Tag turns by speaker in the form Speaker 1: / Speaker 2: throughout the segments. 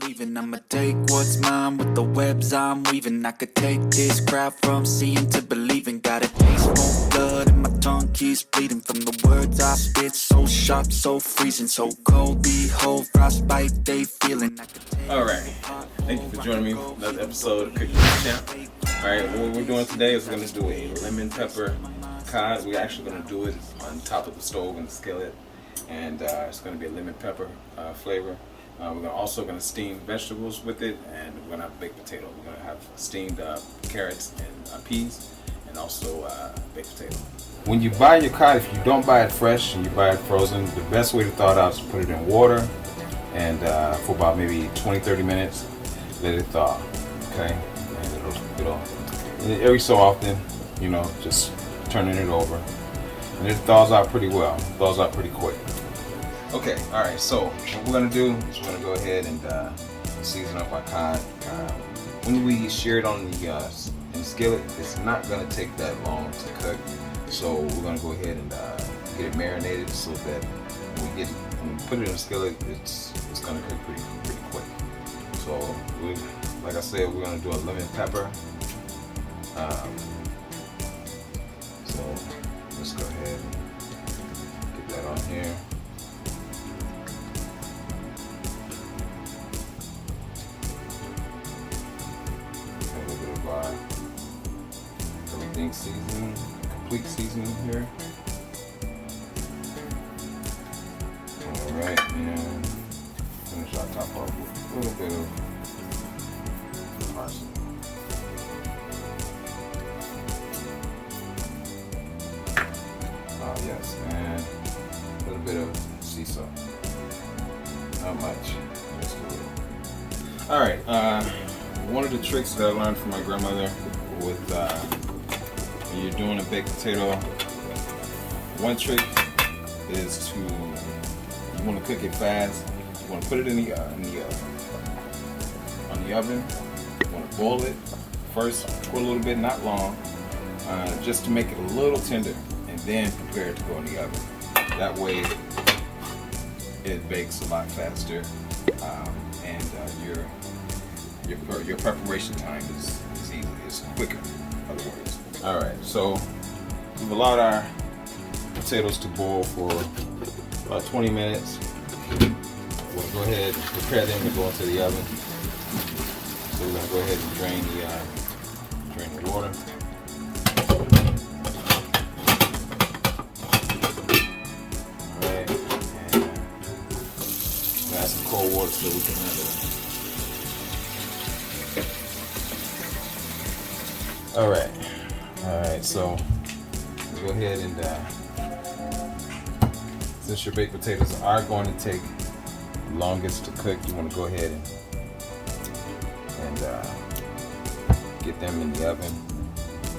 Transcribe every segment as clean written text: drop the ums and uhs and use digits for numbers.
Speaker 1: deceiving. I'ma take what's mine with the webs I'm weaving. I could take this crowd from seeing to believing. Got a taste more blood and my tongue keeps bleeding from the words I spit. So sharp, so freezing, so cold. Behold, frostbite they feeling.
Speaker 2: Alright, thank you for joining me for another episode of Cooking with Champ. Alright, what we're doing today is we're going to do a lemon pepper cod. We're actually going to do it on top of the stove in the skillet. And it's going to be a lemon pepper flavor. We're also going to steam vegetables with it, and we're going to have baked potato. We're going to have steamed carrots and peas, and also baked potato. When you buy your cod, if you don't buy it fresh and you buy it frozen, the best way to thaw it out is to put it in water and for about maybe 20-30 minutes, let it thaw. Okay, and it'll every so often, you know, just turning it over, and it thaws out pretty well. It thaws out pretty quick. Okay, all right. So what we're gonna do is we're gonna go ahead and season up our cod. When we sear it on the in the skillet, it's not gonna take that long to cook. So we're gonna go ahead and get it marinated so that when we put it in the skillet, it's gonna cook pretty quick. So like I said, we're gonna do a lemon pepper. So let's go ahead and get that on here. A little bit of everything seasoning, complete seasoning here. Alright, and finish our top off with a little bit of parsley. Yes, and a little bit of sea salt. Not much, just a little. Alright, one of the tricks that I learned from my grandmother with when you're doing a baked potato, one trick is you want to cook it fast. You want to put it on the oven. You want to boil it first, pour a little bit, not long, just to make it a little tender, and then prepare it to go in the oven. That way it bakes a lot faster, and your preparation time is easy, it's quicker, in other words. Alright, so we've allowed our potatoes to boil for about 20 minutes. We'll go ahead and prepare them to go into the oven. So we're going to go ahead and drain the water. Alright, and add some cold water so we can handle it. Alright, so we'll go ahead and since your baked potatoes are going to take the longest to cook, you want to go ahead and get them in the oven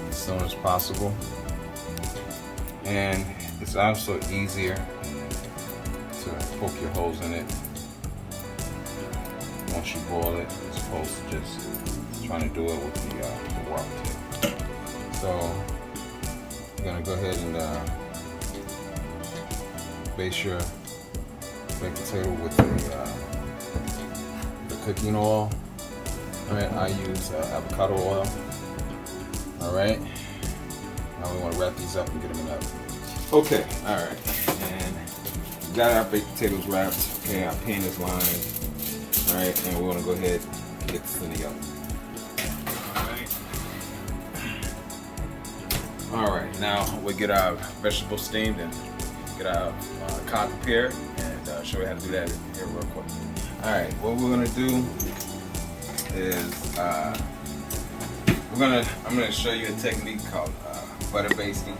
Speaker 2: as soon as possible. And it's also easier to poke your holes in it once you boil it, as opposed to just trying to do it with the raw potato. So we're gonna go ahead and baste your baked potato with the cooking oil. Alright, I use avocado oil. Alright, now we want to wrap these up and get them in the oven. Okay, alright, and we got our baked potatoes wrapped. Okay, our pan is lined. Alright, and we want to go ahead and get this in the oven. Alright, now we'll get our vegetables steamed and get our cod prepared, and show you how to do that here real quick. Alright, what we're going to do is I'm going to show you a technique called butter basting.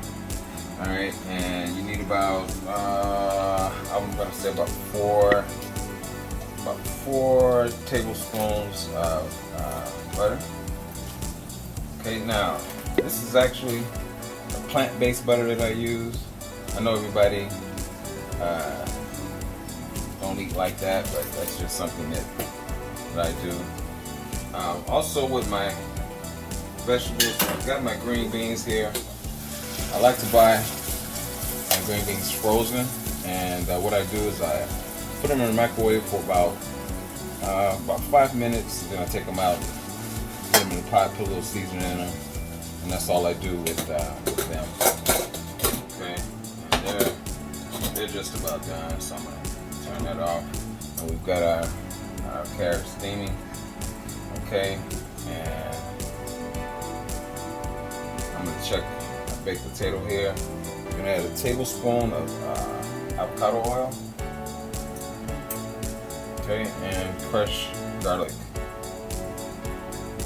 Speaker 2: Alright, and you need about I'm going to say about four tablespoons of butter. Okay, now this is actually a plant-based butter that I use. I know everybody don't eat like that, but that's just something that I do. Also with my vegetables, I've got my green beans here. I like to buy my green beans frozen, and what I do is I put them in the microwave for about about 5 minutes. Then I take them out, put them in the pot, put a little seasoning in them, and that's all I do with them. Okay, and they're just about done. So I'm gonna turn that off. And we've got our carrots steaming. Okay, and I'm gonna check my baked potato here. I'm gonna add a tablespoon of avocado oil. Okay, and fresh garlic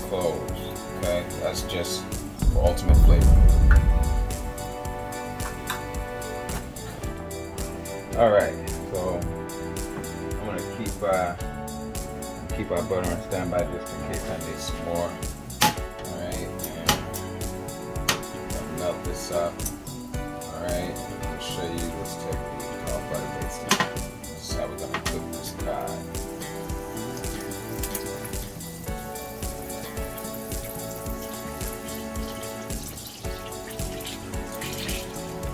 Speaker 2: cloves. Okay, that's just for ultimate flavor. All right, so I'm gonna keep our butter on standby just in case I need some more. All right, and melt this up. All right, I'm gonna show you this technique called butter basting. This is how we're gonna cook this cod.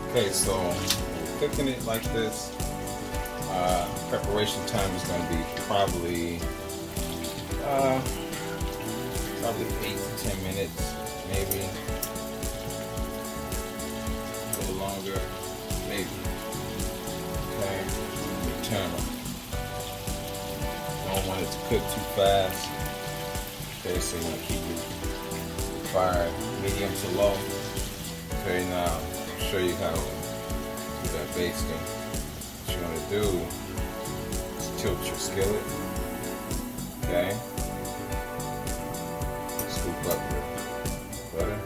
Speaker 2: Okay, so cooking it like this, preparation time is going to be probably 8 to 10 minutes, maybe a little longer, maybe. Okay, turn them. Don't want it to cook too fast. Okay, so you want to keep the fire medium to low. Okay, now I'll show you how to do that basting. What you want to do is tilt your skillet. Okay, scoop up your butter.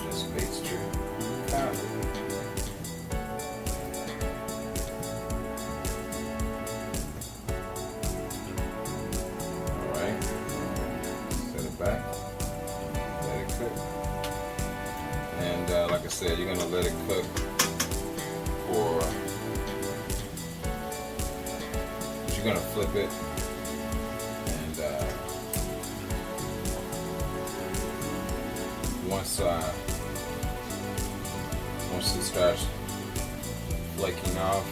Speaker 2: Just baste your cod. Alright, set it back, let it cook. And like I said, you're going to let it cook for, you're going to flip it, and once it starts flaking off,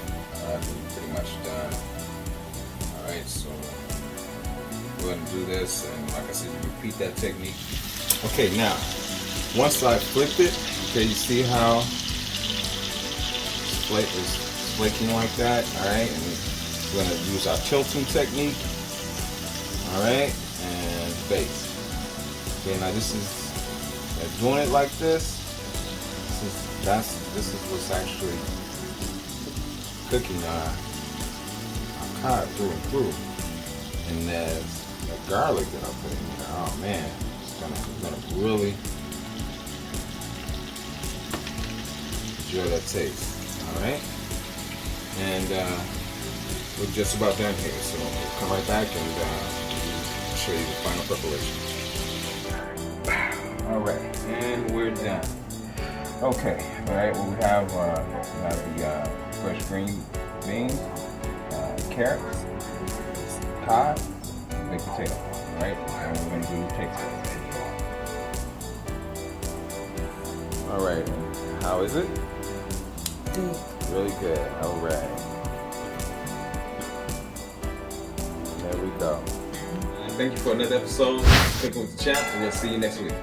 Speaker 2: you're pretty much done. Alright, so go ahead and do this, and like I said, you repeat that technique. Okay, now once I flipped it, okay, you see how it's flaking like that, alright? And we're going to use our tilting technique, alright, and base. Okay, now this is, doing it like this, this is what's actually cooking our cod through and through. And there's the garlic that I put in there. Oh man, it's gonna really enjoy that taste. Alright? And we're just about done here, so we'll come right back and show you the final preparation. Alright, and we're done. Okay, alright, well we have the fresh green beans, carrots, cod, and baked potato. Alright, and we're going to do the taste test. Alright, how is it?
Speaker 3: Good.
Speaker 2: Really good. Alright. There we go. Thank you for another episode of Cooking with the Champ, and we'll see you next week.